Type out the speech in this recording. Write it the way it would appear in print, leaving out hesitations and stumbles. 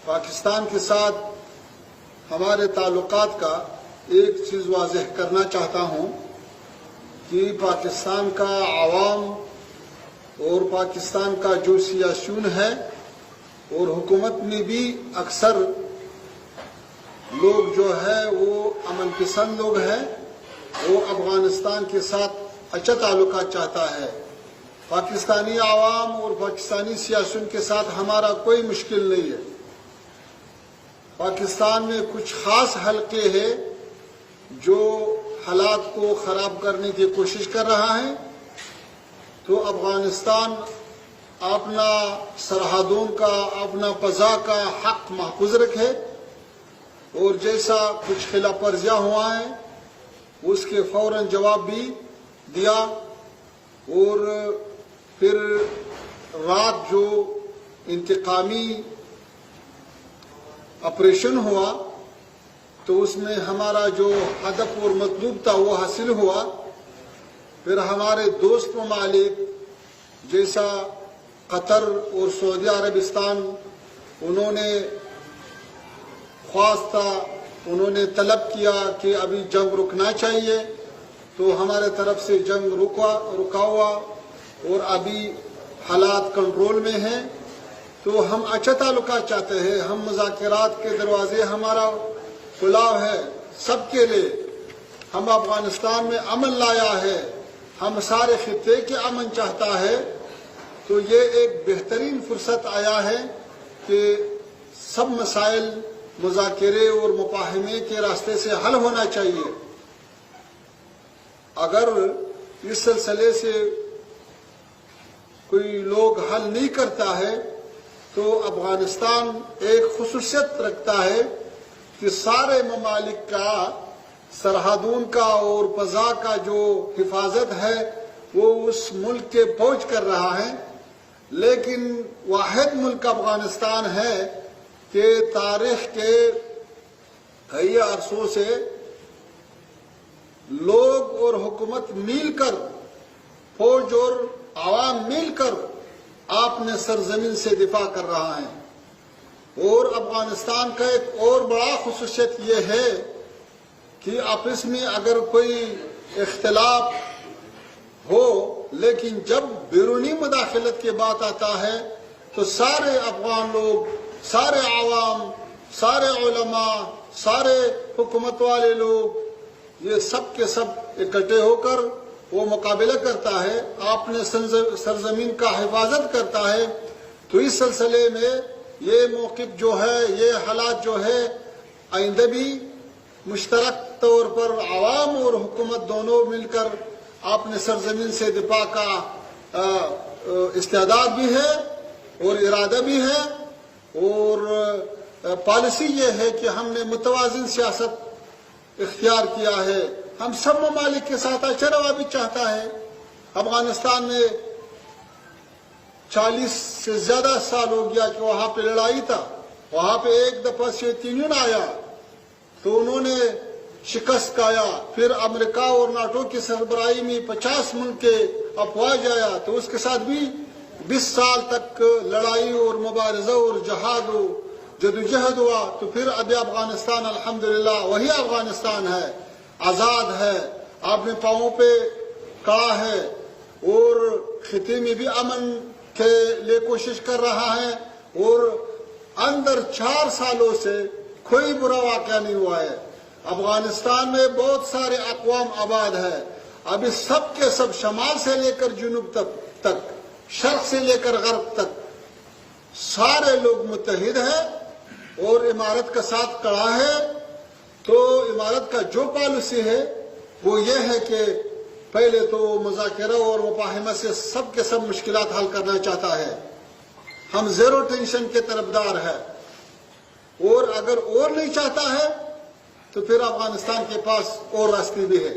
پاکستان کے ساتھ ہمارے تعلقات کا ایک چیز واضح کرنا چاہتا ہوں کہ پاکستان کا عوام اور پاکستان کا جو سیاسیون ہے اور حکومت میں بھی اکثر لوگ جو ہے وہ امن پسند لوگ ہیں، وہ افغانستان کے ساتھ اچھا تعلقات چاہتا ہے۔ پاکستانی عوام اور پاکستانی سیاسیون کے ساتھ ہمارا کوئی مشکل نہیں ہے۔ پاکستان میں کچھ خاص حلقے ہیں جو حالات کو خراب کرنے کی کوشش کر رہا ہے، تو افغانستان اپنا سرحدوں کا، اپنا فضا کا حق محفوظ رکھے، اور جیسا کچھ خلاف ورزیاں ہوا ہے اس کے فوراً جواب بھی دیا، اور پھر رات جو انتقامی آپریشن ہوا تو اس میں ہمارا جو ہدف اور مطلوب تھا وہ حاصل ہوا۔ پھر ہمارے دوست ممالک جیسا قطر اور سعودی عربستان، انہوں نے خواست تھا، انہوں نے طلب کیا کہ ابھی جنگ رکنا چاہیے، تو ہمارے طرف سے جنگ رکا ہوا اور ابھی حالات کنٹرول میں ہیں۔ تو ہم اچھا تعلقات چاہتے ہیں، ہم مذاکرات کے دروازے ہمارا کھلا ہے سب کے لیے۔ ہم افغانستان میں امن لایا ہے، ہم سارے خطے کے امن چاہتا ہے، تو یہ ایک بہترین فرصت آیا ہے کہ سب مسائل مذاکرے اور مفاہمے کے راستے سے حل ہونا چاہیے۔ اگر اس سلسلے سے کوئی لوگ حل نہیں کرتا ہے تو افغانستان ایک خصوصیت رکھتا ہے کہ سارے ممالک کا سرحدوں کا اور فضا کا جو حفاظت ہے وہ اس ملک کے فوج کر رہا ہے، لیکن واحد ملک افغانستان ہے کہ تاریخ کے کئی عرصوں سے لوگ اور حکومت مل کر، فوج اور عوام مل کر اپنے سرزمین سے دفاع کر رہا ہے۔ اور افغانستان کا ایک اور بڑا خصوصیت یہ ہے کہ آپس میں اگر کوئی اختلاف ہو، لیکن جب بیرونی مداخلت کی بات آتا ہے تو سارے افغان لوگ، سارے عوام، سارے علماء، سارے حکومت والے لوگ، یہ سب کے سب اکٹھے ہو کر وہ مقابلہ کرتا ہے، اپنے سرزمین کا حفاظت کرتا ہے۔ تو اس سلسلے میں یہ موقف جو ہے، یہ حالات جو ہے، آئندہ بھی مشترک طور پر عوام اور حکومت دونوں مل کر اپنے سرزمین سے دفاع کا استعداد بھی ہے اور ارادہ بھی ہے، اور پالیسی یہ ہے کہ ہم نے متوازن سیاست اختیار کیا ہے۔ ہم سب ممالک کے ساتھ اچھا روابط چاہتا ہے۔ افغانستان میں 40 سے زیادہ سال ہو گیا کہ وہاں پہ لڑائی تھا، وہاں پہ ایک دفعہ سوویت یونین آیا تو انہوں نے شکست کھایا، پھر امریکہ اور ناٹو کی سربراہی میں 50 ملک کے افواج آیا، تو اس کے ساتھ بھی 20 سال تک لڑائی اور مبارزہ اور جہاد و جدوجہد ہوا۔ تو پھر ابھی افغانستان الحمدللہ وہی افغانستان ہے، آزاد ہے، اپنے پاؤں پہ کھڑا ہے، اور خطے میں بھی امن کے لیے کوشش کر رہا ہے، اور اندر 4 سالوں سے کوئی برا واقعہ نہیں ہوا ہے۔ افغانستان میں بہت سارے اقوام آباد ہے، ابھی سب کے سب شمال سے لے کر جنوب تک، شرق سے لے کر غرب تک سارے لوگ متحد ہیں اور امارت کا ساتھ کھڑا ہے۔ تو امارت کا جو پالیسی ہے وہ یہ ہے کہ پہلے تو مذاکرہ اور مفاہمت سے سب کے سب مشکلات حل کرنا چاہتا ہے۔ ہم زیرو ٹینشن کے طرفدار ہیں، اور اگر اور نہیں چاہتا ہے تو پھر افغانستان کے پاس اور راستے بھی ہے۔